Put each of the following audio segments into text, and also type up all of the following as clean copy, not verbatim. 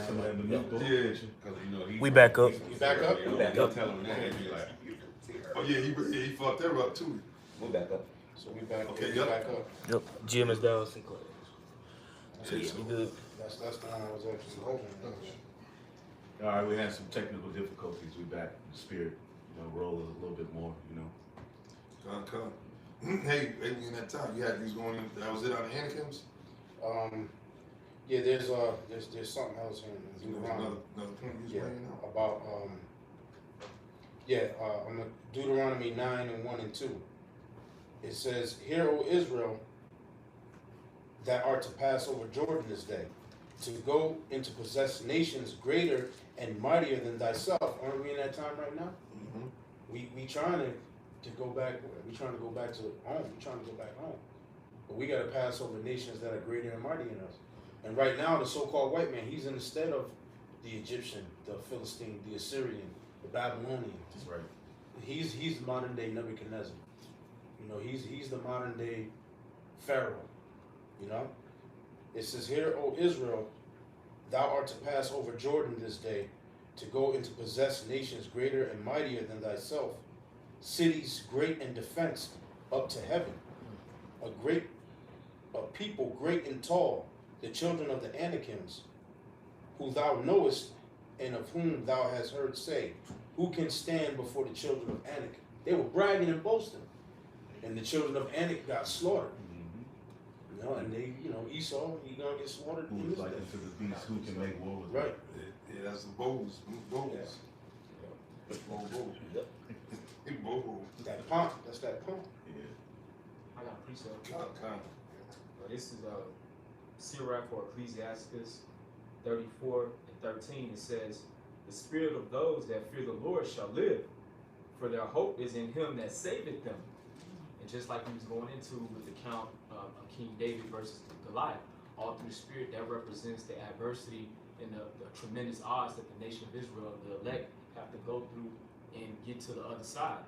some of that maneuver. Yeah, because you know We back up. You back up? We back up. Tell him that. He'd be like, oh yeah, he fucked her up too. We'll back up. So we back. Okay, we yep. back up. Yep. Jim is down. Sinclair. So Yeah, yeah, we good. That's the one I was actually hoping. All right, we had some technical difficulties. We back in the spirit. You know, roll a little bit more. You know. Come. Hey, in that time you was going. That was it on the Anakims. Yeah, there's something else in Deuteronomy. Another point you was bringing up About on the Deuteronomy 9:1-2. It says, "Hear, O Israel, that art to pass over Jordan this day, to go and to possess nations greater and mightier than thyself." Aren't we in that time right now? Mm-hmm. We trying to go back. We trying to go back to home. We trying to go back home. But we got to pass over nations that are greater and mightier than us. And right now, the so-called white man, he's in the stead of the Egyptian, the Philistine, the Assyrian, the Babylonian. That's right. He's the modern day Nebuchadnezzar. You know, he's the modern day Pharaoh. You know, it says, "Hear, O Israel, thou art to pass over Jordan this day, to go and to possess nations greater and mightier than thyself, cities great in defense up to heaven, a people great and tall, the children of the Anakims, who thou knowest, and of whom thou hast heard say, who can stand before the children of Anak?" They were bragging and boasting, and the children of Anak got slaughtered. You know, and they, you know, Esau, he gonna get slaughtered. Who is like into the beast? Who can make war with? Right. Yeah, that's the bows. Bows. Yeah. Bows. That pump. That's that pump. Yeah. I got a precept. Con. This is Sirach or Ecclesiasticus 34:13. It says, "The spirit of those that fear the Lord shall live, for their hope is in him that saveth them." And just like we was going into with the count of King David versus Goliath, all through the spirit, that represents the adversity and the tremendous odds that the nation of Israel, the elect, have to go through and get to the other side.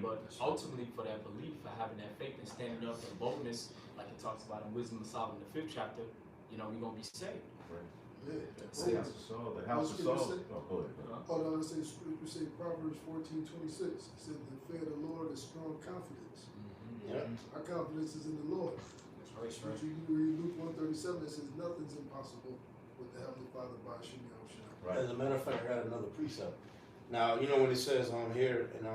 But ultimately, for that belief, for having that faith and standing up in boldness, like it talks about in Wisdom of Solomon, the 5th chapter, you know, we're going to be saved. Right. Yeah. The house of Saul. The house of Saul. Oh, go ahead. Oh no, it says, you say Proverbs 14:26. It said, "The fear of the Lord is strong confidence." Yeah. Our confidence is in the Lord. That's right. You read Luke 1:37, it says, "Nothing's impossible with the Heavenly Father by Shemi Oshai." Right. As a matter of fact, I got another precept. Now, you know when it says here in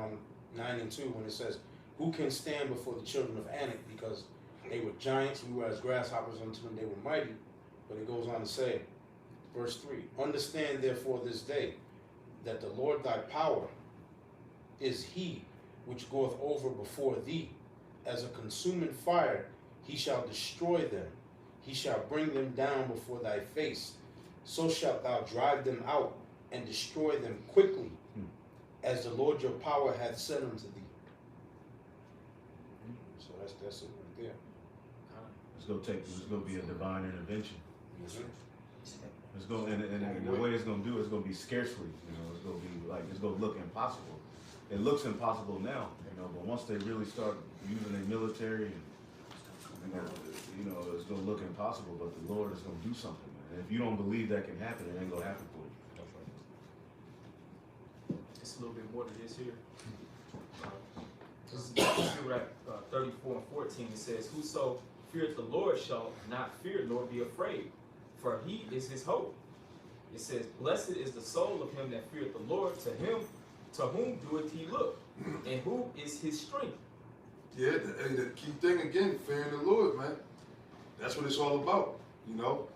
9:2, when it says, "Who can stand before the children of Anak?" Because they were giants, we were as grasshoppers unto them, they were mighty. But it goes on to say, verse 3, "Understand therefore this day, that the Lord thy power is he which goeth over before thee. As a consuming fire, he shall destroy them. He shall bring them down before thy face. So shalt thou drive them out and destroy them quickly, as the Lord your power hath said unto thee." So that's it right there. It's gonna be a divine intervention. Mhm. It's going and the way it's gonna do it's gonna be scarcely. You know, it's gonna be like it's gonna look impossible. It looks impossible now, you know, but once they really start using their military, and you know, it's gonna look impossible. But the Lord is gonna do something. And if you don't believe that can happen, it ain't gonna happen for you. It's a little bit more to this here. This is Sirach 34:14. It says, "Whoso feareth the Lord shall not fear nor be afraid, for he is his hope." It says, "Blessed is the soul of him that feareth the Lord, to him to whom doeth he look, and who is his strength." Yeah, the key thing again, fearing the Lord, man. That's what it's all about, you know.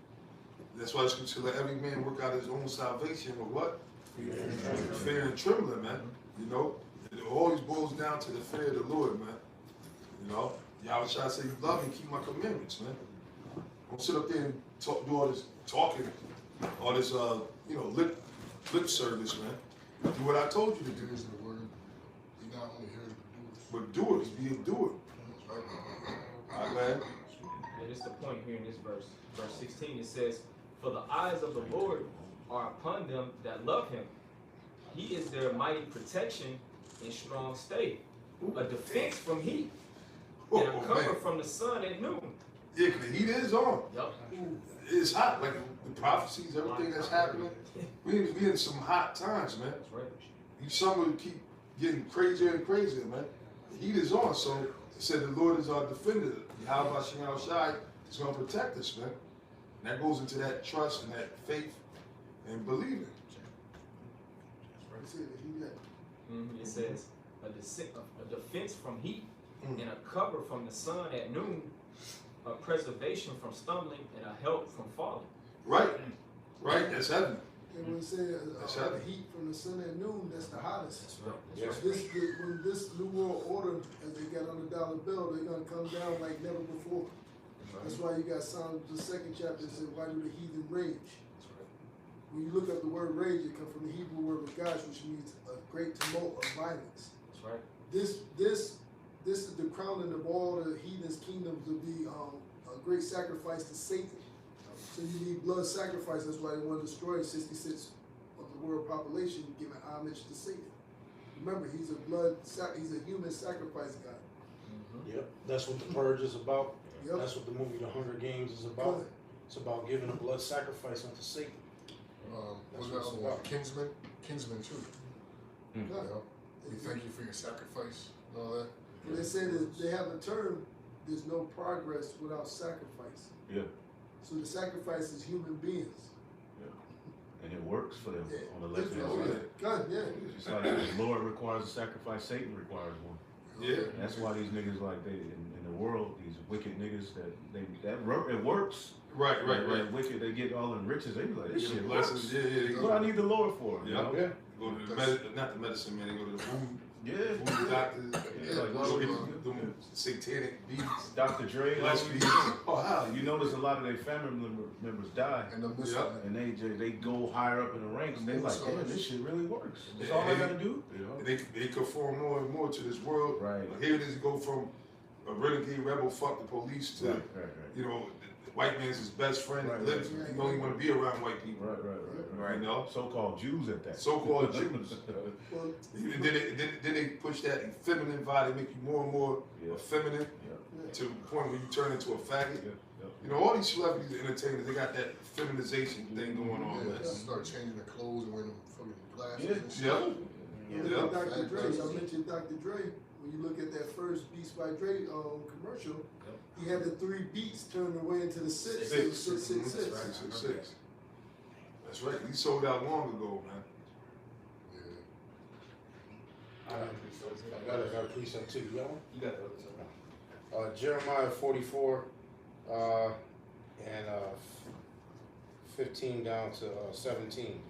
That's why the scripture let every man work out his own salvation with what? Fear and trembling, man. You know, it always boils down to the fear of the Lord, man. You know, Yahweh Shai say, "You love me, keep my commandments, man." Don't sit up there and do all this talking, all this, you know, lip service, man. Do what I told you to do. It is the word. He not only hears But do it, be a doer. All right, man. And this is the point here in this verse. Verse 16, it says, "For the eyes of the Lord are upon them that love him. He is their mighty protection and strong stay, a defense from heat, and a cover from the sun at noon. Yeah, 'cause the heat is on. Yup. It's hot. Like the prophecies, everything that's happening. We in some hot times, man. That's right. Each summer we keep getting crazier and crazier, man. The heat is on, so it said the Lord is our defender. How about Shemal Shai is going to protect us, man. And that goes into that trust and that faith and believing. He said that he got It says a defense from heat Mm. and a cover from the sun at noon, a preservation from stumbling and a help from falling. Right, right. That's heaven. and when he said That's the heavy. heat from the sun at noon, that's the hottest. Yes. When this new world order, as they got on the dollar bill, they're gonna come down like never before. That's why you got Psalms, the second chapter said, "Why do the heathen rage?" When you look up the word rage, it comes from the Hebrew word "regash," which means a great tumult of violence. That's right. This is the crowning of all the heathens' kingdoms to be a great sacrifice to Satan. So you need blood sacrifice. That's why they want to destroy 66 of the world population, giving homage to Satan. Remember, he's a human sacrifice god. Yep. That's what the Purge is about. Yep. That's what the movie The Hunger Games is about. Good. It's about giving a blood sacrifice unto Satan. What's That's that what it's other one? about. Kinsman too. Good. You know? We thank you for your sacrifice and all that. And they say that they have a term, there's no progress without sacrifice. Yeah, So the sacrifice is human beings. and it works for them Yeah. on the left hand Israel, side. God, yeah. It's like the Lord requires a sacrifice, Satan requires one. Yeah. And that's why these niggas like in the world, these wicked niggas it works. Right, right, right. That wicked, they get all them riches. They be like, this They get shit blessings. works. Yeah, yeah. They What go, I need the Lord for? You Yeah. know? Yeah. go to not the medicine man. They go to the voodoo Yeah. doctors. Yeah, like, go get yeah. them satanic beats. Dr. Dre. Lesbians. Oh, how? You notice a lot of their family members die, And the Muslim. Yeah. and they go higher up in the ranks. And they like, damn, this shit really works. That's all I gotta do. You know? They conform more and more to this world. Right. Here it is, go from a renegade rebel, fuck the police, to Right. you know, the white man's his best friend. Right, Lives, right. he don't even want to be around white people. Right. You know, So-called Jews at that. so-called Jews. Well, And then they push that effeminate vibe. They make you more and more Yeah. effeminate Yeah. to the point where you turn into a faggot. Yeah. You know, all these celebrities and entertainers, they got that feminization thing going on, Yeah, man. start changing the clothes and wearing them fucking glasses Yeah. and shit. Yeah. look Yeah. at Dr. Dre. I mentioned Dr. Dre. When you look at that first Beats by Dre commercial, he had the 3 beats turned away into the 6. It was 666. That's right. 666. That's right. He sold out long ago, man. Yeah. I got a precept too. You got one? You got the other side. Jeremiah 44 and 15 down to 17.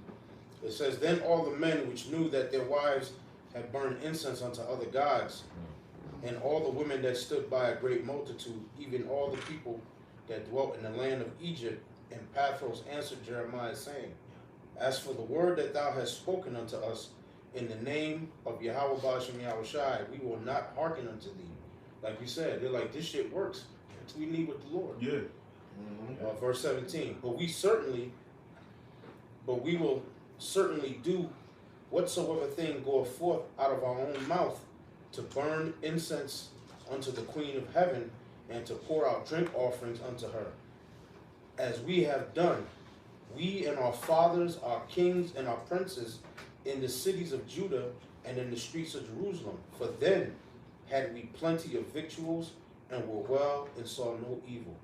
It says, "Then all the men which knew that their wives had burned incense unto other gods, and all the women that stood by a great multitude, even all the people that dwelt in the land of Egypt and Pathros, answered Jeremiah, saying, As for the word that thou hast spoken unto us in the name of Yahweh Bashem Yahweh Shai, we will not hearken unto thee." Like you said, they're like, this shit works. We need with the Lord. Yeah. Verse 17, but we will certainly do whatsoever thing goeth forth out of our own mouth, to burn incense unto the Queen of Heaven, and to pour out drink offerings unto her, as we have done, we and our fathers, our kings and our princes, in the cities of Judah and in the streets of Jerusalem. For then had we plenty of victuals, and were well, and saw no evil.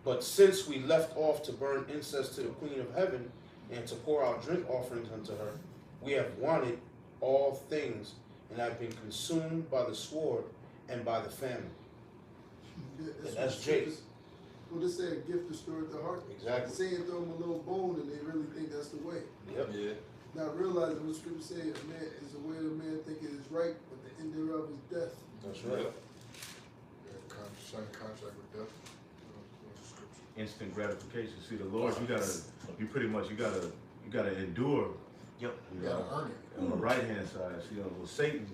But since we left off to burn incense to the Queen of Heaven, and to pour out drink offerings unto her, we have wanted all things, and have been consumed by the sword and by the famine. Yeah, And that's Jake. Well, they say a gift destroyed the heart. Exactly. Saying throw them a little bone and they really think that's the way. Yep. Yeah. Not realizing what scripture says, a man is the way the man think it is right, but the end thereof is death. That's right. Yeah, sign a contract with death. That's the scripture. Instant gratification. See, the Lord, you gotta endure. Yep. You You know, gotta earn it. on the right hand side, you know, with Satan,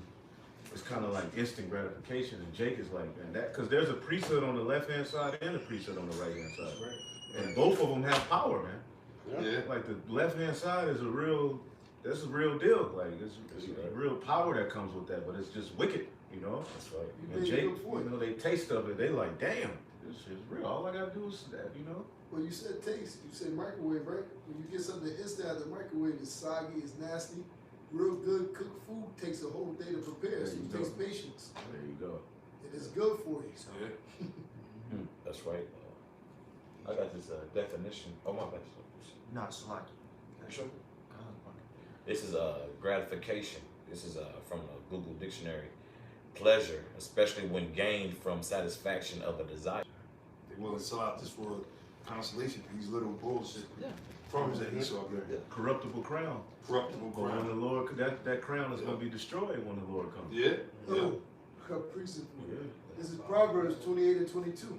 it's kind of like instant gratification, and Jake is like, man, that because there's a priesthood on the left hand side and a priesthood on the right hand side, and both of them have power, man. Yeah. Like the left hand side is that's a real deal. Like it's a real power that comes with that, but it's just wicked, you know. That's right. You And made a Jake, good point. you know, they taste of it, they like, damn, this shit's real. All I gotta do is snap, you know? Well, you said taste. You said microwave, right? When you get something instant out of the microwave, it's soggy, it's nasty. Real good cooked food takes a whole day to prepare, so it takes patience. There you go. It is good for you. So. Yeah. That's right. I got this definition. Oh, my bad. No, it's like Sure. This is gratification. This is from a Google dictionary. Pleasure, especially when gained from satisfaction of a desire. They willing to sell out just for consolation. These little bullshit crumbs that he saw there. Corruptible crown. Corruptible But when crown. the Lord, that crown is gonna be destroyed when the Lord comes. Yeah. Yeah. Oh, caprice. Yeah. This is Proverbs 28 and 22.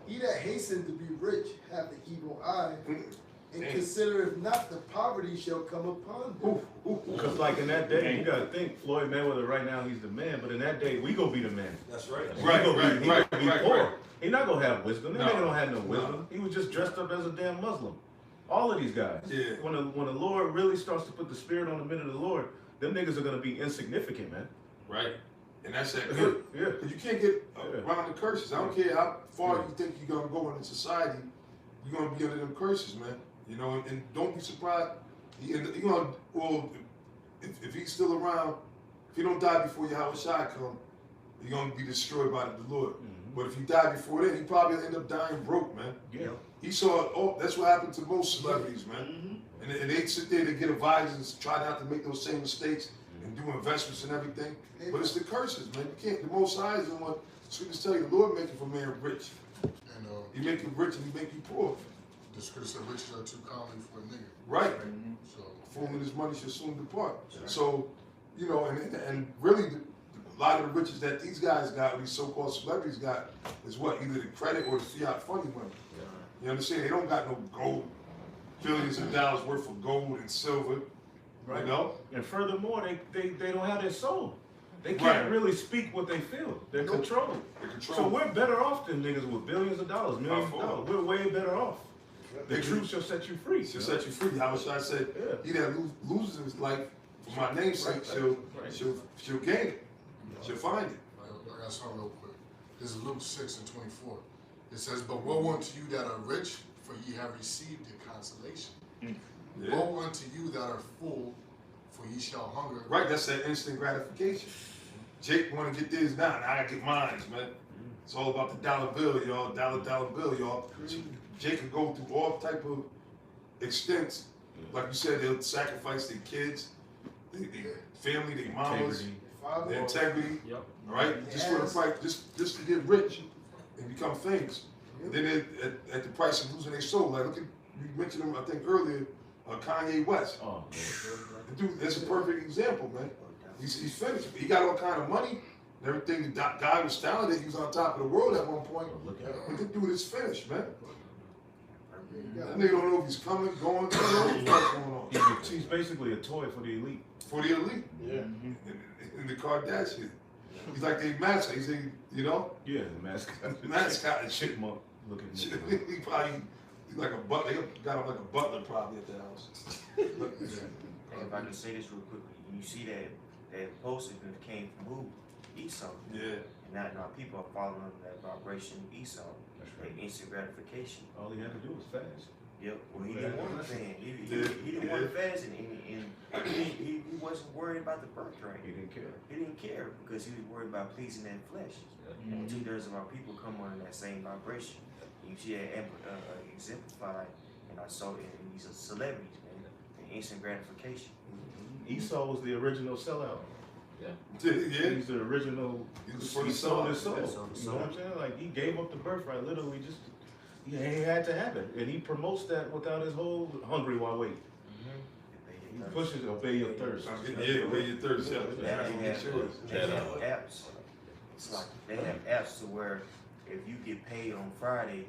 He that hasteneth to be rich hath an evil eye, and Damn. considereth not the poverty shall come upon him. Because like in that day, you gotta think Floyd Mayweather right now he's the man, but in that day we gonna be the man. That's right. He Right, gonna right, be, he right, gonna be right, poor. right. He not gonna have wisdom. That No. nigga don't have no No. wisdom. He was just dressed up as a damn Muslim. All of these guys. Yeah. When the Lord really starts to put the spirit on the men of the Lord, them niggas are gonna be insignificant, man. Right. And that's that good. Yeah. Because you can't get Yeah. around the curses. I don't care how far you think you're going to go in society, you're going to be under them curses, man. You know, and don't be surprised. Well, if he's still around, if he don't die before Yahweh Shai come, you're going to be destroyed by the Lord. Mhm. But if he died before then, he probably end up dying broke, man. Yeah. He saw, that's what happened to most celebrities, man. Mm-hmm. And they sit there to get advisors, try not to make those same mistakes and do investments and everything. But it's the curses, man. You can't. The Most High is the one. Scriptures tell you, the Lord make you for man rich. And He make you rich and he make you poor. the scripture said riches are too common for a nigga. Right. So Fool with his money shall soon depart. So, you know, and really, a lot of the riches that these guys got, or these so-called celebrities got, is what either the credit or the fiat funny money. You understand? They don't got no gold, billions of dollars worth of gold and silver. You know? And furthermore, they don't have their soul. They Right. can't really speak what they feel. They're Nope. controlled. They're So controlled. we're better off than niggas with billions of dollars, millions of By far. dollars. We're way better off. The They truth shall set you free. She'll set you free. How should I say? Yeah. He that loses his life for my name's sake, she'll gain it. She'll find it. I got something real quick. This is Luke 6 and 24. It says, "But woe unto you that are rich, for ye have received your consolation. Yeah. Woe unto you that are full, for ye shall hunger." Right, that's that instant gratification. Jake want to get this now, and I get mine, man. It's all about the dollar bill, y'all. Dollar bill, y'all. Jake can go through all type of extents. Like you said, they'll sacrifice their kids, their family, their mamas, Integrity. Father, their integrity. Yep. All right, just for the price, just to get rich and become famous. And then at the price of losing their soul. Like look at you mentioned him, I think earlier, Kanye West. Oh, The dude, that's a perfect example, man. He's finished. He got all kind of money and everything. The guy was talented. He was on top of the world at one point. look at it. But the dude is finished, man. Yeah. That nigga don't know if he's coming, going, don't know what's going on. He's basically a toy for the elite. For the elite. Yeah. In the Kardashian. He's like the mascot. He's a, you know, Yeah, the mascot. mascot and shit. Chipmunk looking nigga. He probably he's like a butler. They got him like a butler probably at the house. And if I can say this real quickly, you see that post that came from who? Esau. Yeah. And now people are following that vibration of Esau. That's That right. instant gratification. All he had to do was fast. Yep. Well, he Yeah. didn't want to fast. He Yeah. didn't want to fast, and he wasn't worried about the birthright. He didn't care. He didn't care because he was worried about pleasing that flesh. And 2/3 of our people come under that same vibration. You see that exemplified in our soul in these celebrities, man. The instant gratification. Esau was the original sellout. Yeah. He's the original. He's the He first sold his sellout. soul. You know what I'm saying? Like he gave up the birthright literally just. He had to have it, and he promotes that without his whole hungry while waiting. He pushes obey your thirst. Yeah, where your thirst. Yeah. They have apps. It's like they have apps to where if you get paid on Friday,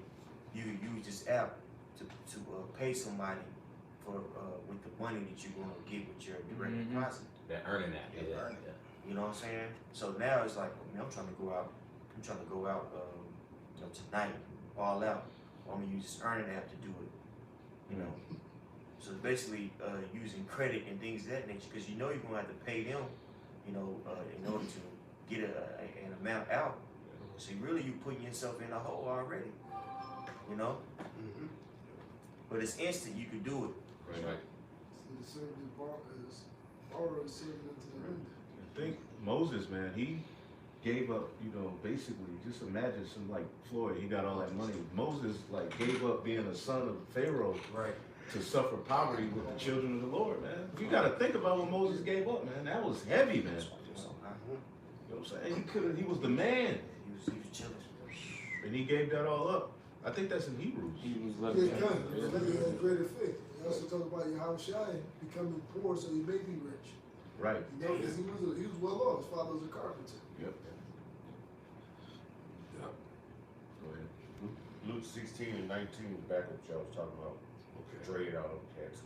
you can use this app to pay somebody for with the money that you're gonna get with your direct deposit. That earning that. Yeah. You know what I'm saying? So now it's like, I mean, I'm trying to go out, you know, tonight, all out. I'm gonna use this earning app to do it. You know. So basically, using credit and things of that nature, because you know you're gonna have to pay them, you know, in order to get an amount out. See, really, you putting yourself in a hole already. You know. Mm-hmm. But it's instant. You can do it. Right. So the servant is borrowed serving unto the end. I think Moses, man, he gave up, basically, just imagine some like Floyd, he got all that money. Moses like gave up being a son of Pharaoh Right. to suffer poverty with the children of the Lord, man. You gotta think about what Moses gave up, man. That was heavy, man. You know what I'm saying? He was the man. He was chilling. And he gave that all up. I think that's in Hebrews. Yeah, kind of. Maybe had greater faith. He also talk about Yahushua becoming poor so he may be rich. Right. You know, because he was well off. His father was a carpenter. Yep. Yeah. Go ahead. Luke 16 and 19 is back what y'all was talking about. Okay. Trade out of cats.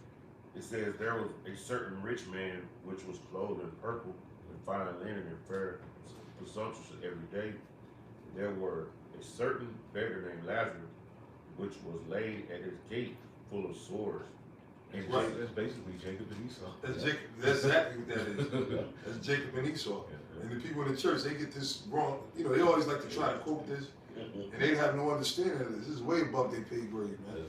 It says there was a certain rich man which was clothed in purple and fine linen and fair presumptuous every day. There were a certain beggar named Lazarus, which was laid at his gate full of sores. And Right. That's basically Jacob and Esau. That's Jacob. That's exactly what that is. That's Jacob and Esau. And the people in the church, they get this wrong. You know, they always like to try to quote this, and they have no understanding of this. This is way above their pay grade, man.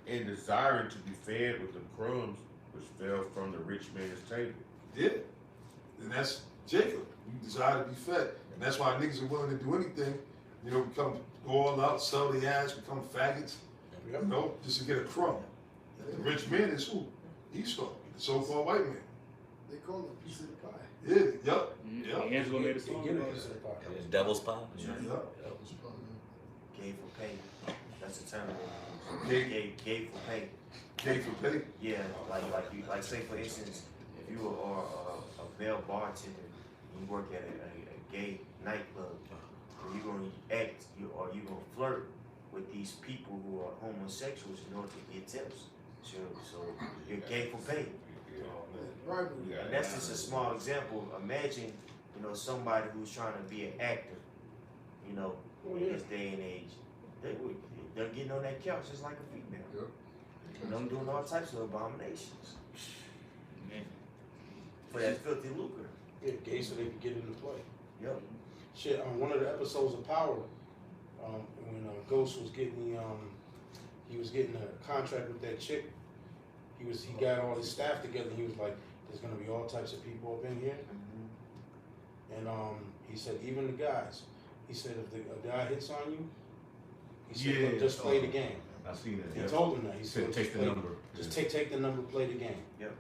and desiring to be fed with the crumbs which fell from the rich man's table. Yeah. And that's Jacob. You desire to be fed. And that's why niggas are willing to do anything, go all out, sell their ass, become faggots, just to get a crumb. The rich man is who? Esau, the so-called white man. They call it a piece of the pie. Yeah, yup. Yup. Angelo made a song. Get it, piece of the pie. It's devil's pie. Yup. Gave for pay. That's a term. Gave. Gave for pay. Gave for pay. Yeah, like say for instance, if you are a male bartender and you work at a gay nightclub, you're gonna act, you're gonna flirt with these people who are homosexuals in order to get tips. So you're gay for pay. Right. And that's just a small example. Imagine, somebody who's trying to be an actor, in this day and age, they're getting on that couch just like a female. Yep. Them doing all types of abominations. For that filthy lucre. Yeah, gay so they could get into play. Yep. Shit, on one of the episodes of Power, when Ghost was getting he was getting a contract with that chick. He got all his staff together. He was like, "There's gonna be all types of people up in here," and he said, "Even the guys." He said, "If a guy hits on you, he said, Yeah, look, just play the game." I seen that. He Yeah. told him that. He Said said, take the play, number. Just Yeah. take the number, play the game. Yep.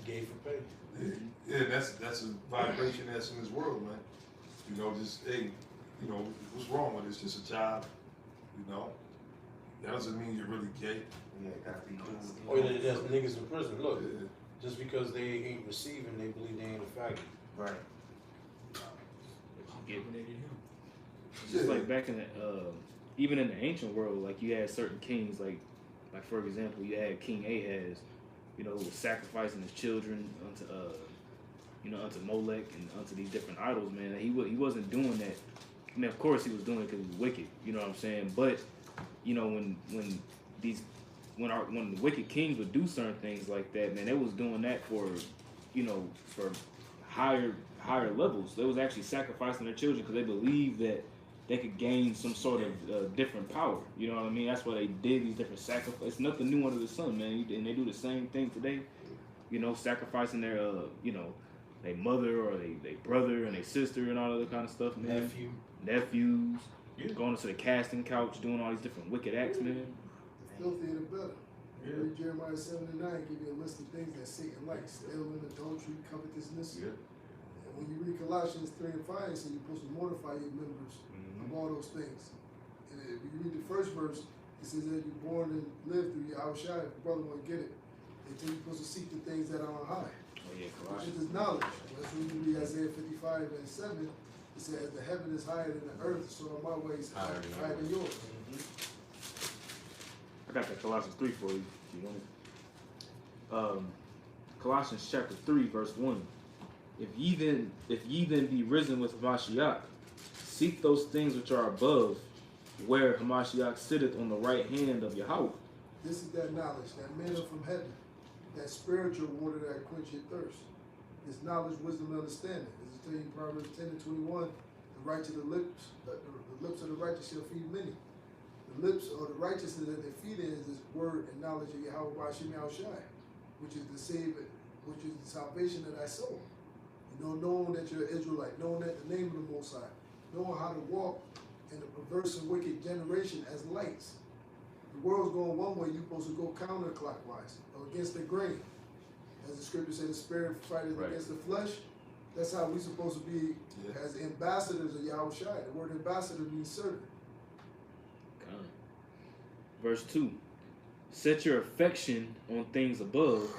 Gay for pay. Yeah, that's a vibration that's in this world, man. Just hey, what's wrong with it? It's just a job, That doesn't mean you're really gay. Yeah, gotta be cool. Or there's niggas in prison. Look, Yeah. just because they ain't receiving, they believe they ain't a faggot. Right. Eliminated him. It's just like back in the, even in the ancient world, like you had certain kings, like for example, you had King Ahaz, who was sacrificing his children unto Molech and unto these different idols, man. He wasn't doing that. I mean, of course he was doing it because he was wicked, you know what I'm saying? But, when the wicked kings would do certain things like that, man, they was doing that for higher levels. They was actually sacrificing their children because they believed that they could gain some sort of different power. You know what I mean? That's why they did these different sacrifices. It's nothing new under the sun, man. And they do the same thing today. Sacrificing their their mother or their brother and their sister and all that kind of stuff, man. Nephews. Going to the casting couch, doing all these different wicked acts, man. Filthier the better. Yeah. Read Jeremiah 7:9, give you a list of things that Satan likes: stealing, adultery, covetousness. Yeah. And when you read Colossians 3:5, it says you're supposed to mortify your members of all those things. And if you read the first verse, it says that you're born and live through your outside. If your brother won't get it, they tell you supposed to seek the things that are on high. Oh yeah, Which is knowledge. That's when you read Isaiah 55:7. It says, "The heaven is higher than the earth, so are my ways higher than yours." I got that Colossians 3 for you, if you want it. Colossians chapter 3, verse 1. If ye then be risen with Hamashiach, seek those things which are above, where Hamashiach sitteth on the right hand of Yahweh. This is that knowledge, that manna from heaven, that spiritual water that quench your thirst. It's knowledge, wisdom, and understanding. As it tells you in Proverbs 10 and 21, the lips of the righteous shall feed many. The lips or the righteousness that they feed in is this word and knowledge of Yahweh Bashim Yahushai, which is which is the salvation of thy soul. You know, knowing that you're an Israelite, knowing that the name of the Most High, knowing how to walk in the perverse and wicked generation as lights. The world's going one way, you're supposed to go counterclockwise or against the grain. As the scripture says, the spirit fighteth against the flesh. That's how we're supposed to be as ambassadors of Yahushai. The word ambassador means servant. Verse 2. Set your affection on things above,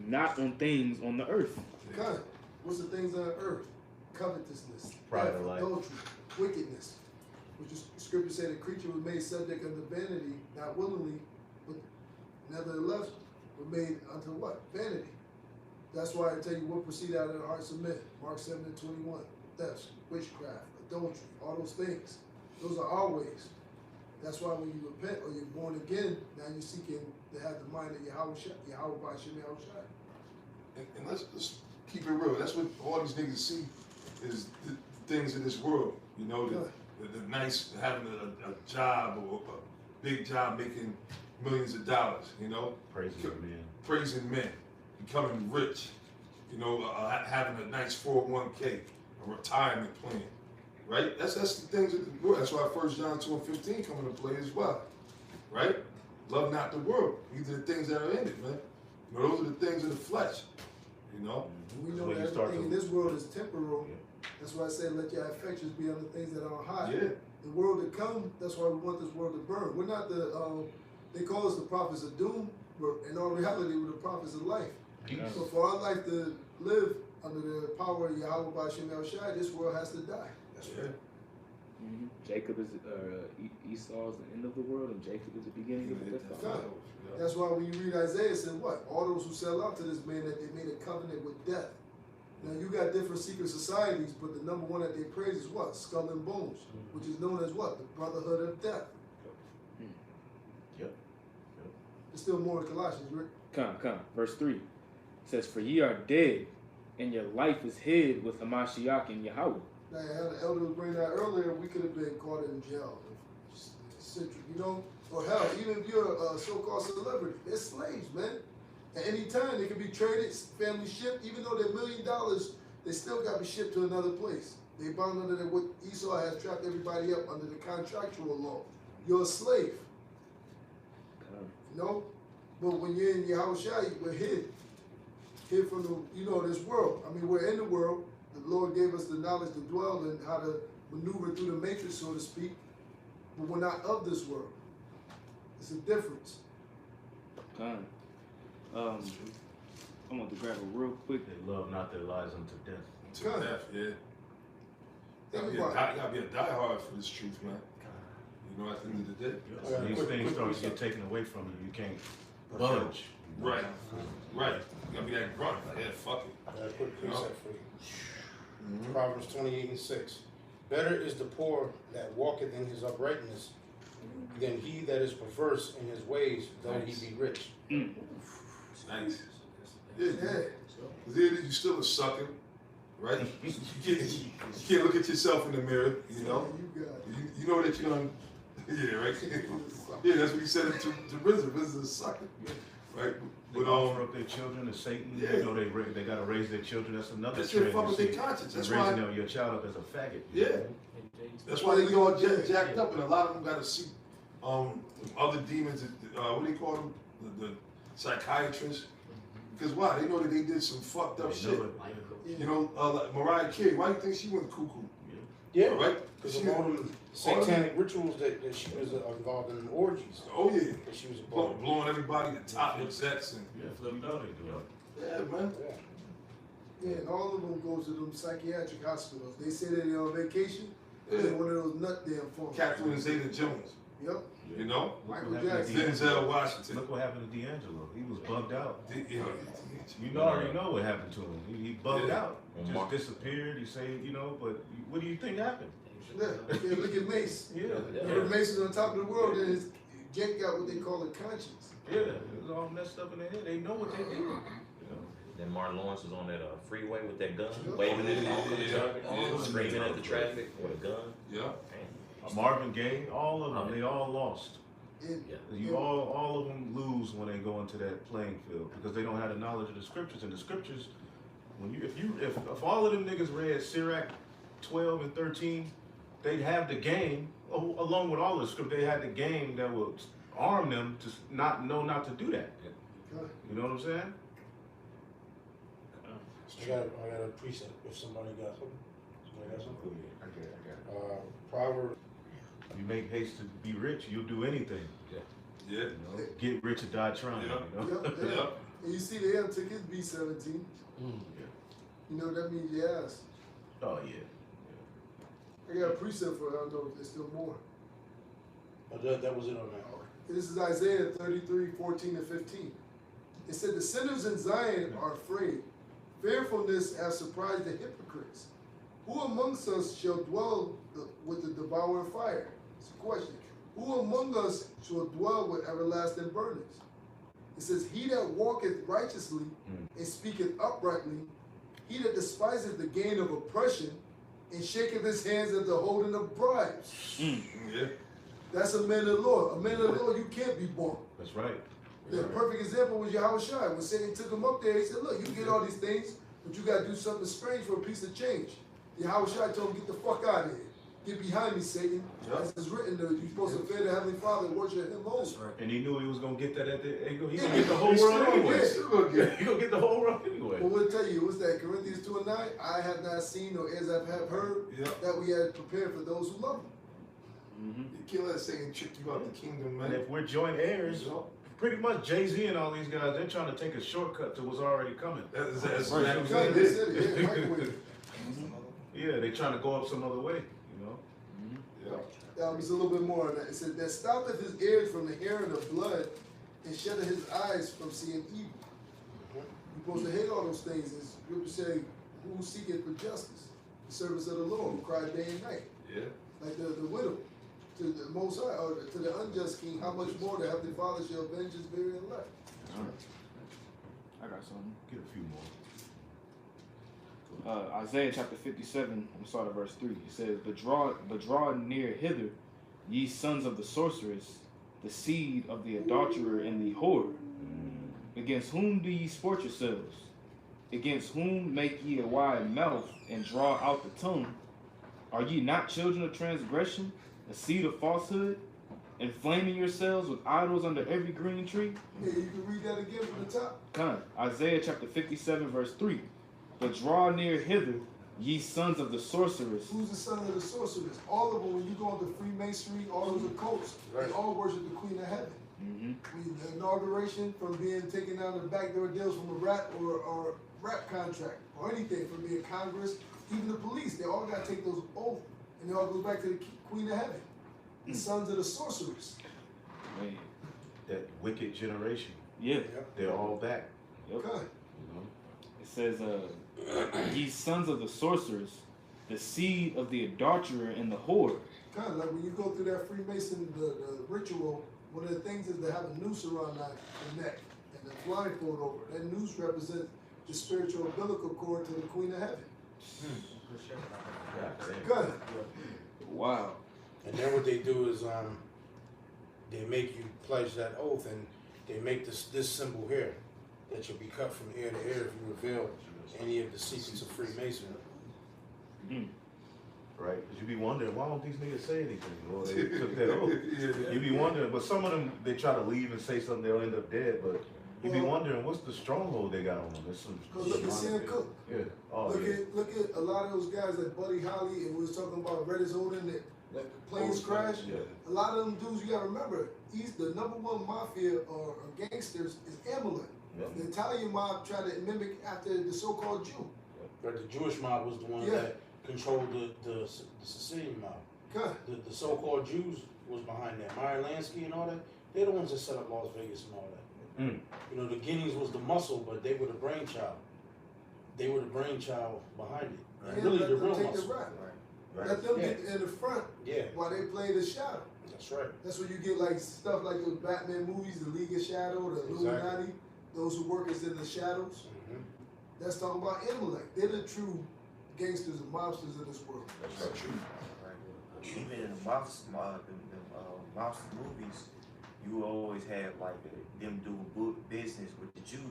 not on things on the earth. Okay. What's the things on the earth? Covetousness, Pride theft, of life, adultery, wickedness. Which is scripture said the creature was made subject unto vanity, not willingly, but nevertheless was made unto what? Vanity. That's why I tell you what proceed out of the hearts of men. Mark 7 and 21. Thefts, witchcraft, adultery, all those things. Those are our ways. That's why when you repent or you're born again, now you're seeking to have the mind of Yahweh Bashim Yahushai. And let's keep it real. That's what all these niggas see is the things in this world. You know, the nice having a job or a big job making millions of dollars. You know, praising men, becoming rich. You know, having a nice 401k, a retirement plan. Right? That's the things of the world. That's why 1 John 2 and 15 come into play as well. Right? Love not the world. These are the things that are in it, man. You know, those are the things of the flesh. You know? We know that everything in this world is temporal. That's why I say let your affections be on the things that are high. Yeah. The world to come, that's why we want this world to burn. We're not they call us the prophets of doom, but in all reality, we're the prophets of life. So for our life to live under the power of Yahweh Bashim Yahushai, this world has to die. That's right. Mm-hmm. Jacob is Esau is the end of the world, and Jacob is the beginning of the fall. That's why when you read Isaiah, it said what? All those who sell out to this man that they made a covenant with death. Now you got different secret societies, but the number one that they praise is what? Skull and Bones, which is known as what? The Brotherhood of Death. Yep. There's still more in Colossians, Rick. Come. Verse 3 says, "For ye are dead, and your life is hid with Hamashiach and Yahweh." Now, how the elder was bringing that earlier, we could have been caught in jail, you know, or hell, even if you're a so-called celebrity, they're slaves, man. At any time, they can be traded, family shipped, even though they're $1 million, they still got to be shipped to another place. They bound under what Esau has trapped everybody up under the contractual law. You're a slave. You know? But when you're in Yahushua, we're hid from the, this world. I mean, we're in the world. The Lord gave us the knowledge to dwell and how to maneuver through the matrix, so to speak. But we're not of this world. It's a difference. I want to grab it real quick. They love not their lives unto death. To death, yeah. You gotta be a diehard for this truth, man. You know, at the end of the day. So these things start to get taken away from you. You can't budge. Right. You gotta be that grunt. Yeah, fuck it. I got a quick precept for you. Proverbs 28 and 6. Better is the poor that walketh in his uprightness than he that is perverse in his ways, though he be rich. Nice. Yeah. Because you're still a sucker, right? You can't look at yourself in the mirror, you know? You know that you're gonna, yeah, right? Yeah, that's what he said to RZA. RZA's a sucker, right? They offer up their children to Satan. Yeah. You know they gotta raise their children. That's another That's trend. your fuck with You their see. conscience. That's Raising why. your child up as a faggot. Yeah. That's why they get all jacked up, and a lot of them gotta see other demons. What do they call them? The psychiatrists. Because why? They know that they did some fucked up shit. You know, like Mariah Carey. Why do you think she went cuckoo? Yeah, right. Because of all them satanic rituals that she was involved in, orgies. Oh yeah. That she was blowing everybody to top execs and yeah, man. Yeah, and all of them go to them psychiatric hospitals. They say that they're on vacation. They're one of those nut damn phones. Catherine Zeta-Jones. Yep. You know? Michael Jackson. Denzel Washington. Look what happened to D'Angelo. He was bugged out. You already know what happened to him. He bugged out. Just disappeared. He said, but what do you think happened? Yeah, look at Mace. Yeah. Mace is on top of the world, and his Jake got what they call a conscience. Yeah, it was all messed up in their head. They know what they did. Then Martin Lawrence was on that freeway with that gun, waving it off of the target, screaming at the traffic with a gun. Yeah. Man. Marvin Gaye, all of them, they all lost. And, You all of them lose when they go into that playing field because they don't have the knowledge of the scriptures. And the scriptures, when if all of them niggas read Sirach 12 and 13, they'd have the game along with all the script. They had the game that would arm them to not to do that. You know what I'm saying? I got a precept if somebody got something. Somebody got something? I got it. Proverbs. You make haste to be rich, you'll do anything. Yeah. You know? Get rich or die trying. Yeah. You know? yeah. And you see the M took his B-17. You know what that means? Yes. Oh yeah. I got a precept for it. I don't know if there's still more. But that was it on that. This is Isaiah 33, 14 and 15. It said, the sinners in Zion are afraid. Fearfulness has surprised the hypocrites. Who amongst us shall dwell with the devouring fire? It's a question. Who among us shall dwell with everlasting burnings? It says, he that walketh righteously and speaketh uprightly, he that despiseth the gain of oppression and shaketh his hands at the holding of bribes. Yeah. That's a man of the Lord. A man of the Lord, you can't be bought. That's right. The perfect example was Yahushua. When Satan took him up there, he said, look, you get all these things, but you got to do something strange for a piece of change. Yahushua told him, get the fuck out of here. Get behind me, Satan. As it's written, you're supposed to fear the Heavenly Father and worship him alone. And he knew he was going to get that at the end. He's going to get the whole world anyway. He's going to get the whole world anyway. Well, we'll tell you, what's that? Corinthians 2 and 9? I have not seen or ears have heard that we had prepared for those who love him. You can't let Satan trick you out the kingdom, man. And if we're joint heirs, pretty much Jay-Z and all these guys, they're trying to take a shortcut to what's already coming. That's Right. Yeah, they're trying to go up some other way, you know? It's a little bit more on that. It said, that stoppeth his ears from the hearing of blood and shutteth his eyes from seeing evil. You're supposed to hate all those things. As scripture say, who seeketh for justice? The servants of the Lord who cry day and night. Yeah. Like the widow. To the Most High, or to the unjust king, how much more the Heavenly Father shall avenge his very elect. I got something. Get a few more. Isaiah chapter 57, I'm sorry, verse 3. It says, But draw near hither, ye sons of the sorceress, the seed of the adulterer and the whore. Against whom do ye sport yourselves? Against whom make ye a wide mouth and draw out the tongue? Are ye not children of transgression, a seed of falsehood, inflaming yourselves with idols under every green tree? Yeah, you can read that again from the top. Isaiah chapter 57, verse 3. But draw near hither, ye sons of the sorceress. Who's the son of the sorceress? All of them, when you go into Freemasonry, all of the cults, they all worship the Queen of Heaven. The inauguration, from being taken down the backdoor deals from a rap or rap contract, or anything, from being Congress, even the police, they all got to take those oaths, and it all goes back to the Queen of Heaven. The sons of the sorceress. Man. That wicked generation. Yeah. They're all back. Yep. Okay. You know? It says, ye sons of the sorceress, the seed of the adulterer and the whore. Kind of like when you go through that Freemason, the ritual, one of the things is to have a noose around the neck and the blindfold over. That noose represents the spiritual umbilical cord to the Queen of Heaven. Good. Wow. And then what they do is they make you pledge that oath, and they make this symbol here that you'll be cut from ear to ear if you reveal any of the secrets of Freemasonry. Right? Because you be wondering, why don't these niggas say anything? Well, they took that oath. You be wondering, but some of them, they try to leave and say something, they'll end up dead, but you be wondering, what's the stronghold they got on them? There's some. Because look at Sam Cooke. Yeah. Oh, Look at a lot of those guys like Buddy Holly, and we was talking about Redis Odin, that the planes crashed. Yeah. A lot of them dudes, you gotta remember, he's the #1 mafia or gangsters is Amalek. Yep. The Italian mob tried to mimic after the so-called Jew. But the Jewish mob was the one that controlled the Sicilian mob. Good. The so-called Jews was behind that. Meyer Lansky and all that. They're the ones that set up Las Vegas and all that. You know, the Guineas was the muscle, but they were the brainchild. They were the brainchild behind it. And Really, let the them real take muscle. the rap. Let them get in the front while they play the shadow. That's right. That's where you get like stuff like those Batman movies, the League of Shadow, the Illuminati, those who work as in the shadows. That's talking about Amalek. They're the true gangsters and mobsters of this world. That's true. Even in the mobster movies, you always have like them doing business with the Jews.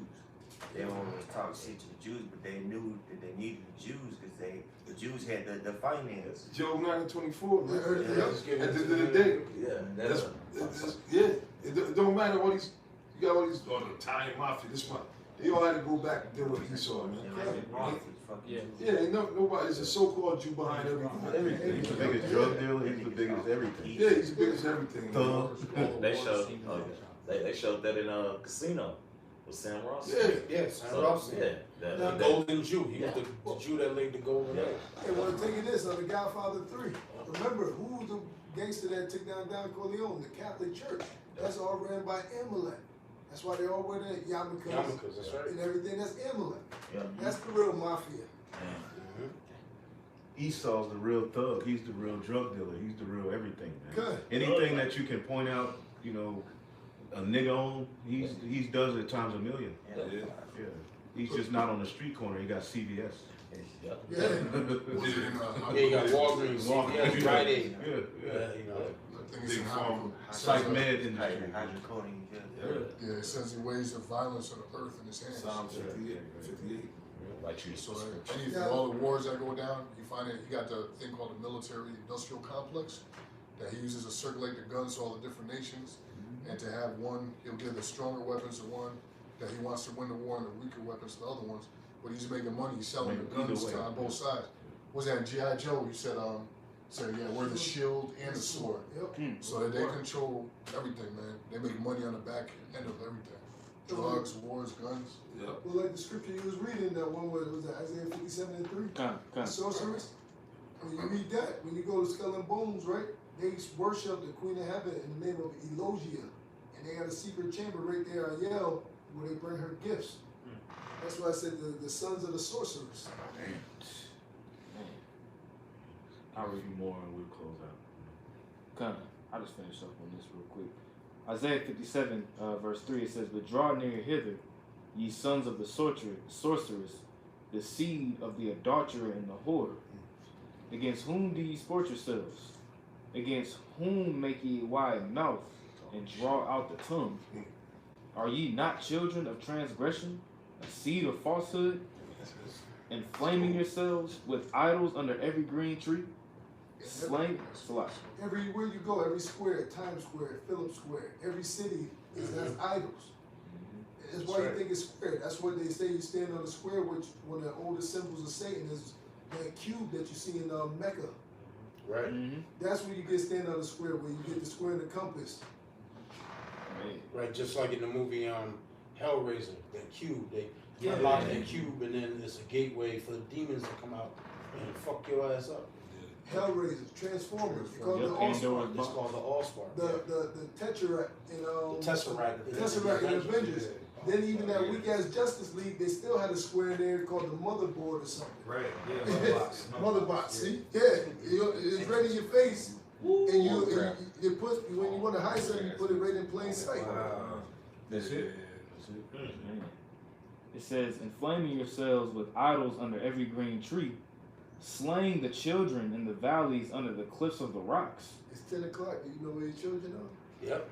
They always talk shit to the Jews, but they knew that they needed the Jews because the Jews had the finance. Job 9:24, man. Yeah. At the end of the day, Yeah, it don't matter all these. You got all these, the Italian mafia. This one, they all had to go back and deal with Esau, man. Yeah. Yeah, ain't nobody. There's a so-called Jew behind everything. He's the biggest drug dealer. He's the biggest everything. Yeah, he's the biggest everything. Thug. they showed they showed that in Casino with Sam Ross. Yeah. Sam Ross. Yeah, The golden Jew. He was the Jew that laid the golden egg. Hey, want to tell you this on The Godfather 3. Remember, who was the gangster that took down Don Corleone? The Catholic Church. That's all ran by Amalek. That's why they all wear the yarmulkes That's right. and everything. That's Amalek. Yeah. That's the real mafia. Esau's the real thug. He's the real drug dealer. He's the real everything, man. Good. Anything that you can point out, you know, a nigga on, he does it times a million. Yeah. Yeah. He's just not on the street corner. He got CVS. Yeah. Yeah. Yeah, you got Walgreens, CVS, Rite Aid. Yeah. You know. I think it's in how Psych med industry. Hydrocodone, Yeah, it says he weighs the violence of the earth in his hands. Psalm 58. Like you So just anything, all the wars that go down, you find that he got the thing called the military industrial complex that he uses to circulate the guns to all the different nations, and to have one, he'll give the stronger weapons to one that he wants to win the war, and the weaker weapons to the other ones. But he's making money, he's selling the guns on both sides. Was that in G.I. Joe? You said yeah, we're the shield and the sword. Yep. So that they control everything, man. They make money on the back end of everything. Drugs, wars, guns. Yep. Well, like the scripture you was reading, that one was that Isaiah 57:3? The sorcerers. When you read that, when you go to Skull and Bones, right? They worship the Queen of Heaven in the name of Elogia. And they got a secret chamber right there at Yale where they bring her gifts. That's why I said the sons of the sorcerers. I'll read more and we'll close out. I'll just finish up on this real quick. Isaiah 57, verse 3, it says, "But draw near hither, ye sons of the sorceress, the seed of the adulterer and the whore. Against whom do ye sport yourselves? Against whom make ye wide mouth, and draw out the tongue? Are ye not children of transgression, a seed of falsehood, inflaming yourselves with idols under every green tree? Slain, Everywhere you go, every square, Times Square, Phillips Square, every city has idols. That's why you think it's square. That's what they say you stand on the square, which one of the oldest symbols of Satan is that cube that you see in Mecca. Right. That's where you get stand on the square, where you get the square and the compass. Right, just like in the movie Hellraiser, that cube, they unlock that cube and then it's a gateway for the demons to come out and fuck your ass up. Hellraiser, Transformers, it's called the Pandora. Allspark. It's called the Allspark. The Tesseract in The Tesseract. the Tesseract in Avengers. Then even that weak ass Justice League, they still had a square in there called the motherboard or something. Right. Yeah. Motherbox. See? Yeah, it's right in your face, and you put when you want to hide something, you put it right in plain sight. That's it. It says, inflaming yourselves with idols under every green tree, slaying the children in the valleys under the cliffs of the rocks. It's 10 o'clock. Do you know where your children are? Yep.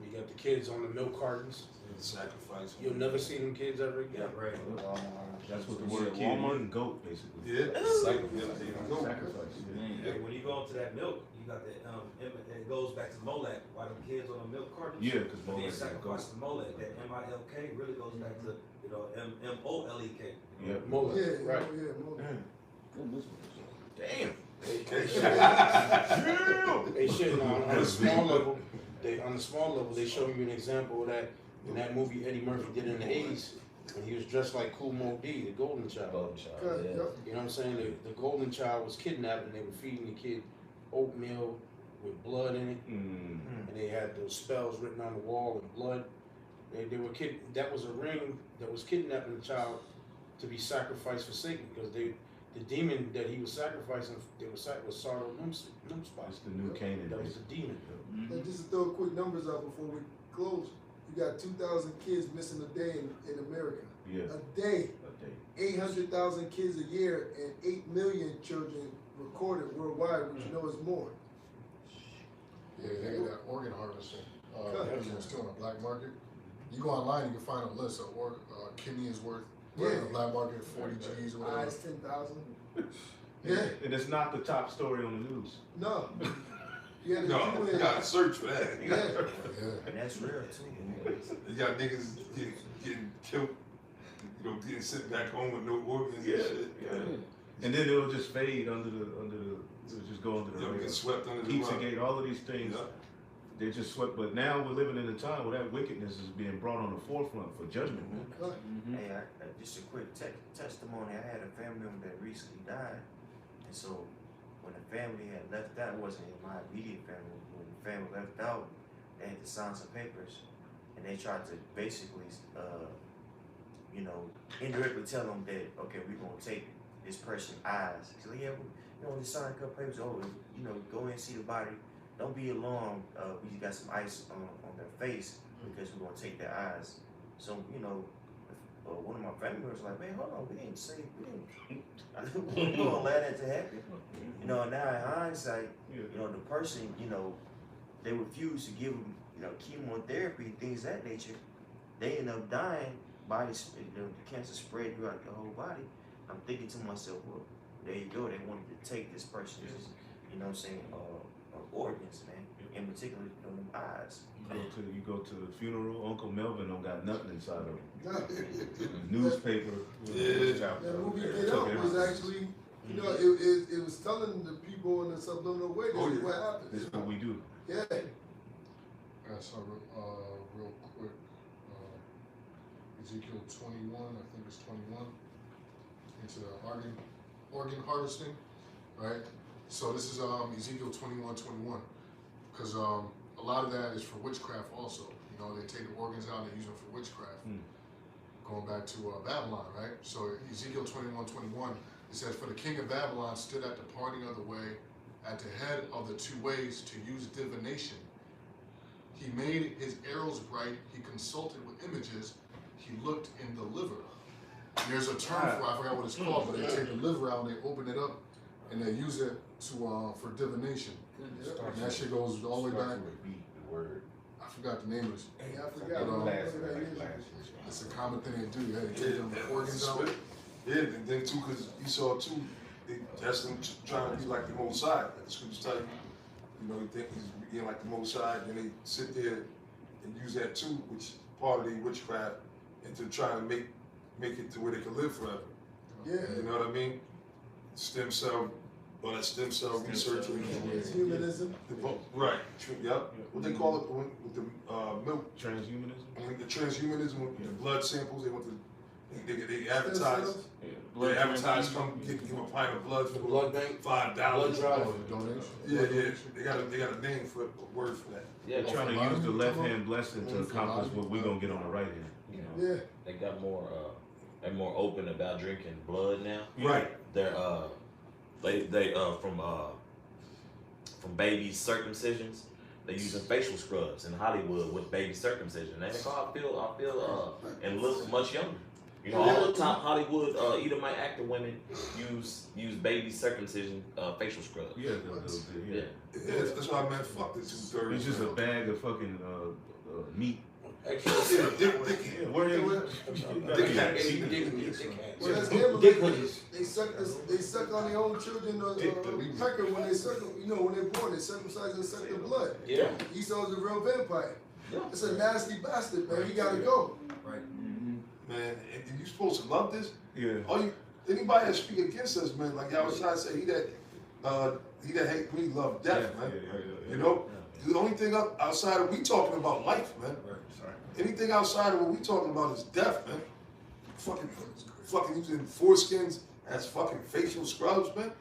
You got the kids on the milk cartons. Sacrifice. You'll never see them kids ever again. Right. That's what the word kid means, goat, basically. Yeah. Sacrifice. Yeah, when you go into that milk, you got that it goes back to Molech. Why them kids on the milk cartons? Yeah, because Being Molech is a goat. sacrificed to Molech. That MILK really goes back to MOLEK. Yeah. Molech. Yeah, Right. yeah, Molech. Goodness. damn. They shit on a small level. On the small level, they show you an example of that in that movie Eddie Murphy did in the 80s, when he was dressed like Kool Moe Dee, the Golden Child. Okay, Yeah. yep. You know what I'm saying? The Golden Child was kidnapped, and they were feeding the kid oatmeal with blood in it, and they had those spells written on the wall with blood. They were that was a ring that was kidnapping the child to be sacrificed for Satan, because the demon that he was sacrificing, was Sardo Numspa. It's the new Canaan. That was the demon. And just to throw quick numbers out before we close. You got 2,000 kids missing a day in America. Yeah. A day. 800,000 kids a year and 8 million children recorded worldwide, which you know is more. Yeah, they got that organ harvesting. It's still on the black market. You go online, you can find a list of kidney is worth on the black market 40 G's or whatever. Eyes 10,000. Yeah. And it's not the top story on the news. No. You gotta search for that. Yeah. And that's real too. You got niggas getting killed, getting sent back home with no organs and shit. Yeah. And then it'll just fade under the it'll just go under the radar. Get swept under the rug. Pizzagate, all of these things, they just swept. But now we're living in a time where that wickedness is being brought on the forefront for judgment. Hey, just a quick testimony. I had a family member that recently died, and so when the family had left out, it wasn't in my immediate family. When the family left out, they had to sign some papers, and they tried to basically, indirectly tell them that, okay, we're gonna take this person's eyes. So yeah, just sign a couple papers. Oh, go in and see the body. Don't be alarmed. We just got some ice on their face because we're gonna take their eyes. So one of my family members was like, man, hold on, we didn't. We don't allow that to happen. Now in hindsight, the person, they refused to give them, chemotherapy, things of that nature. They end up dying. The cancer spread throughout the whole body. I'm thinking to myself, well, there you go. They wanted to take this person's, organs, man. In particular, them eyes. You go to the funeral. Uncle Melvin don't got nothing inside of him. Newspaper. That movie Get Out was actually, it was telling the people in a subliminal way this is what happens. This is what we do. Yeah. So real quick, Ezekiel 21, I think it's 21, into the organ harvesting, right? So this is Ezekiel 21:21, because a lot of that is for witchcraft also. They take the organs out and they use them for witchcraft. Going back to Babylon, right? So Ezekiel 21:21, it says, "For the king of Babylon stood at the parting of the way, at the head of the two ways to use divination. He made his arrows bright. He consulted with images. He looked in the liver." And there's a term for I forgot what it's called, but they take the liver out and they open it up and they use it for divination. And that shit goes all the way back. I forgot the name of it. I forgot. It's a common thing they do. They take them organs out. Yeah, and then too, because Esau too, that's them trying to be like the Most High. Like the scriptures tell you, you think he's being like the Most High, and they sit there and use that too, which part of their witchcraft, into trying to make it to where they can live forever. Yeah. You know what I mean? Stem cell research. Transhumanism. Right. Yep. What they call it with the milk. Transhumanism. The transhumanism with the blood samples. They want to. They advertise. They advertise. Come give them a pint of blood for the blood bank. $5. Blood drive. Donation. Yeah. They got a name for a word for that. Yeah, they're trying to use the left hand blessing to accomplish what we're gonna get on the right hand. Yeah. They got more. They're more open about drinking blood now. Right. They're they from baby circumcisions. They're using facial scrubs in Hollywood with baby circumcision. And I feel and look much younger. All the top Hollywood Edomite actor women use baby circumcision facial scrubs. Yeah. That's why I meant fuck this 2/3. It's just a bag of fucking meat. Well, that's them. They suck on their own children pecker when they when they're born. They circumcise and suck their blood. Yeah. Esau's a real vampire. Yeah. It's a nasty bastard, man. He gotta go. Right. Man, and you supposed to love this? Yeah. Anybody that speak against us, man, like y'all was trying to say, he that hate me love death, man. The only thing outside of we talking about life, man. Right. Sorry. Anything outside of what we talking about is death, man. Fucking using foreskins as fucking facial scrubs, man.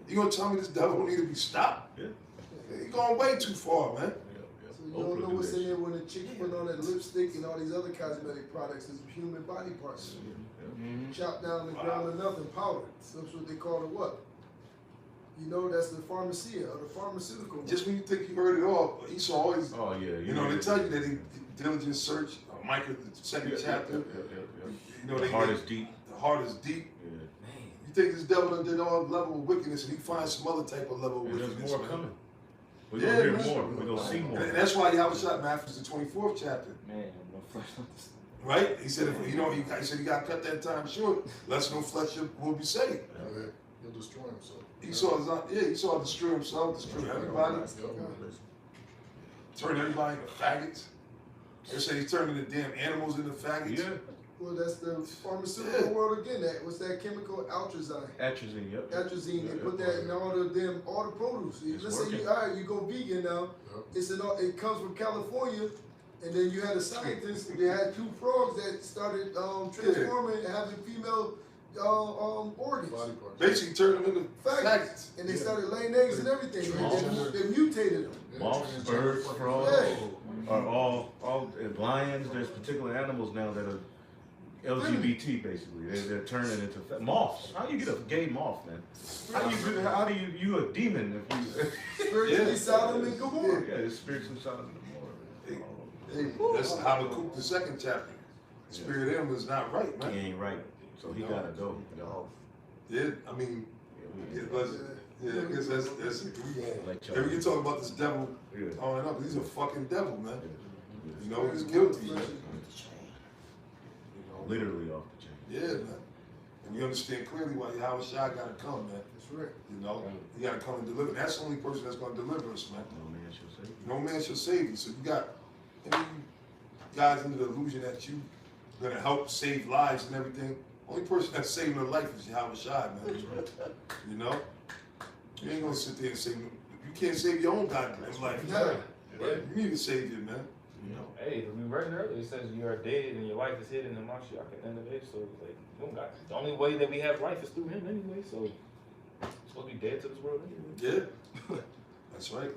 You gonna tell me this devil don't need to be stopped? Yeah. He going way too far, man. So you don't know what's in there when a chick put on that lipstick and all these other cosmetic products is human body parts. Chopped down on the ground enough and powdered. So that's what they call it what? You know, that's the pharmacia or the pharmaceutical. Just when you think you heard it all, Esau always, Oh yeah, you know, they tell you that they diligent search, Micah, the second chapter. You know, the heart is deep. The heart is deep. Yeah. Man. You think this devil done did all level of wickedness, and he finds some other type of level of And wickedness. there's more man. coming. We're Yeah, gonna hear man. more. We're gonna see more. And that's why Yahweh shot Matthew the 24th chapter, Man, no flesh on this. right? He said, if you know, he said he got to cut that time short, lest no flesh will be saved. Yeah, he'll destroy himself. Esau destroy himself, destroy everybody, turn everybody into faggots. They say he's turning the damn animals into faggots. Yeah. Well, that's the pharmaceutical world again. That what's that chemical atrazine? Atrazine, yep. Atrazine. They put that in all the produce. It's Let's say working. you, all right, you go vegan now. Yep. It comes from California, and then you had a scientist. They had 2 frogs that started transforming and having female organs. Body parts. Basically turn them into Faggots. faggots. And they started laying eggs and everything. And they mutated them. Yeah, Moths, transgender birds, fucking- frogs Yeah. are all lions. There's particular animals now that are LGBT basically. They're turning into moths. How do you get a gay moth, man? How do you a demon if you? Spiritually Sodom and Gomorrah. Yeah, it's spiritually Sodom and Gomorrah. That's Habakkuk the 2nd chapter. The spirit in him is not right, He man. ain't right, so he gotta go. Yeah, I mean, it was, yeah, I guess that's Like and we can talk about this devil Yeah. on and up. He's a fucking devil, man. Yeah. You know, he's guilty, man. Literally off the chain. Yeah, man. And we understand clearly why Yahweh Shai gotta come, man. That's right. You know, he gotta come and deliver. That's the only person that's gonna deliver us, man. No man shall save you. No man shall save you. So you got any guys under the illusion that you gonna help save lives and everything. Only person that's saving their life is Yahweh Shai, man. You know? You ain't gonna sit there and say, you can't save your own goddamn life. Yeah. You need a savior, man. You know. Hey, we read it earlier. It says you are dead and your life is hidden in Mashiach at the end of the day. So it's like, you don't got, the only way that we have life is through him anyway. So we're supposed to be dead to this world anyway. Yeah. That's right.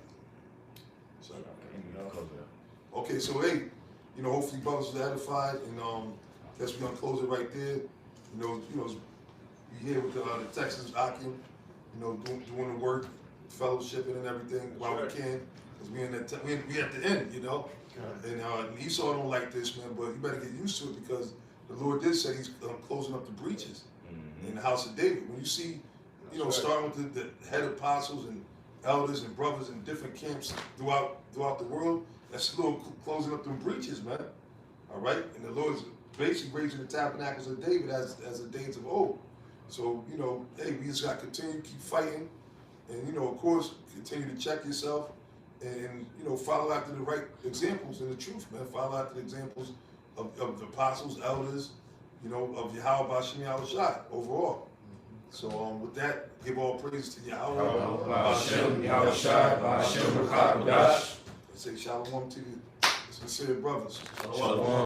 So, Close it out. okay, so hey, you know, hopefully brothers are edified, and guess we're gonna close it right there. You know, we here with the Texans Akim, you know, doing the work, fellowshipping and everything while we can, because we in that we at the end, you know. And Esau don't like this, man, but you better get used to it because the Lord did say he's closing up the breaches in the house of David. When you see, you know, starting with the head apostles and elders and brothers in different camps throughout the world, that's a little closing up them breaches, man. All right, and the Lord's basically raising the tabernacles of David as the days of old. So you know, hey, we just got to continue to keep fighting, and you know, of course, continue to check yourself, and you know, follow after the right examples and the truth, man. Follow after the examples of the apostles, elders, you know, of Yahweh B'Shem Yahweh Shai overall. So with that, give all praise to Yahweh. B'Shem Yahweh Shai, B'Shem Ruach HaKodesh. Say shalom to the sincere brothers. Shalom.